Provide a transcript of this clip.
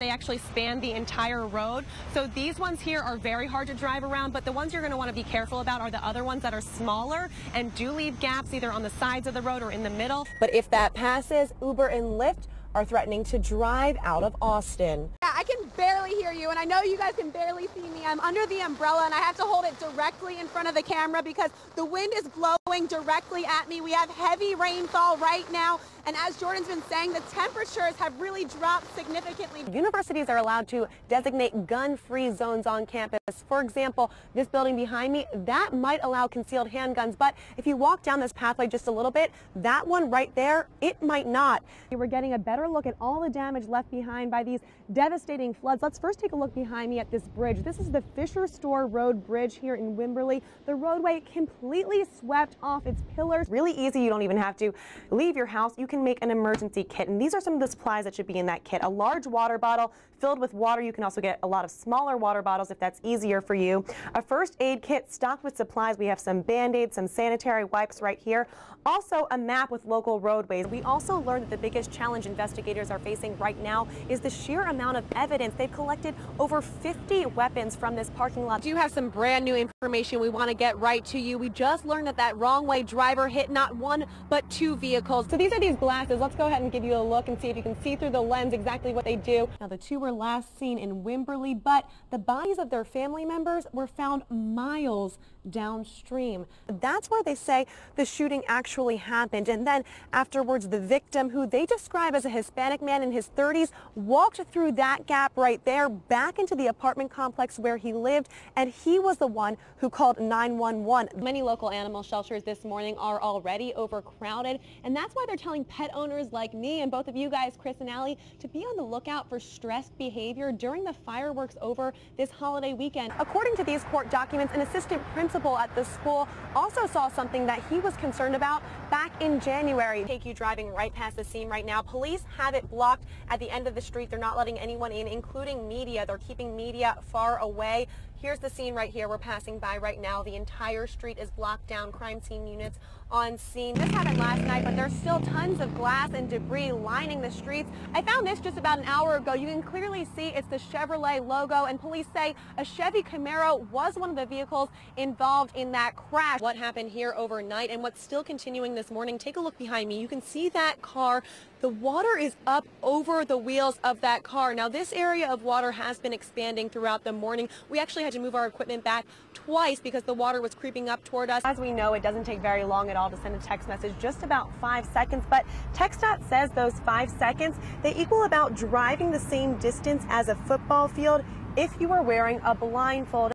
They actually span the entire road. So these ones here are very hard to drive around, but the ones you're going to want to be careful about are the other ones that are smaller and do leave gaps either on the sides of the road or in the middle. But if that passes, Uber and Lyft are threatening to drive out of Austin. Yeah, I can barely hear you, and I know you guys can barely see me. I'm under the umbrella, and I have to hold it directly in front of the camera because the wind is blowing directly at me. We have heavy rainfall right now, and as Jordan's been saying, the temperatures have really dropped significantly. Universities are allowed to designate gun-free zones on campus. For example, this building behind me, that might allow concealed handguns, but if you walk down this pathway just a little bit, that one right there, it might not. We're getting a better look at all the damage left behind by these devastating floods. Let's first take a look behind me at this bridge. This is the Fisher Store Road Bridge here in Wimberley. The roadway completely swept off its pillars. Really easy. You don't even have to leave your house. You can make an emergency kit, and these are some of the supplies that should be in that kit. A large water bottle filled with water. You can also get a lot of smaller water bottles if that's easier for you. A first aid kit stocked with supplies. We have some Band-Aids, some sanitary wipes right here. Also a map with local roadways. We also learned that the biggest challenge investigators are facing right now is the sheer amount of evidence. They've collected over 50 weapons from this parking lot. We do have some brand new information we want to get right to you. We just learned that that wrong way driver hit not one but two vehicles. So these are these glasses. Let's go ahead and give you a look and see if you can see through the lens exactly what they do. Now the two were last seen in Wimberley, but the bodies of their family members were found miles downstream. That's where they say the shooting actually happened. And then afterwards, the victim, who they describe as a Hispanic man in his 30s, walked through that gap right there back into the apartment complex where he lived, and he was the one who called 911. Many local animal shelters this morning are already overcrowded, and that's why they're telling pet owners like me and both of you guys, Chris and Allie, to be on the lookout for stressed behavior during the fireworks over this holiday weekend. According to these court documents, an assistant principal at the school also saw something that he was concerned about back in January. Take you driving right past the scene right now. Police have it blocked at the end of the street. They're not letting anyone in, including media. They're keeping media far away. Here's the scene right here. We're passing by right now. The entire street is blocked down. Crime scene units on scene. This happened last night, but there's still tons of glass and debris lining the streets. I found this just about an hour ago. You can clearly see it's the Chevrolet logo, and police say a Chevy Camaro was one of the vehicles involved in that crash. What happened here overnight and what's still continuing this morning, take a look behind me. You can see that car. The water is up over the wheels of that car. Now, this area of water has been expanding throughout the morning. We actually had to move our equipment back twice because the water was creeping up toward us. As we know, it doesn't take very long at all to send a text message, just about 5 seconds. But TxDOT says those 5 seconds, they equal about driving the same distance as a football field if you were wearing a blindfold.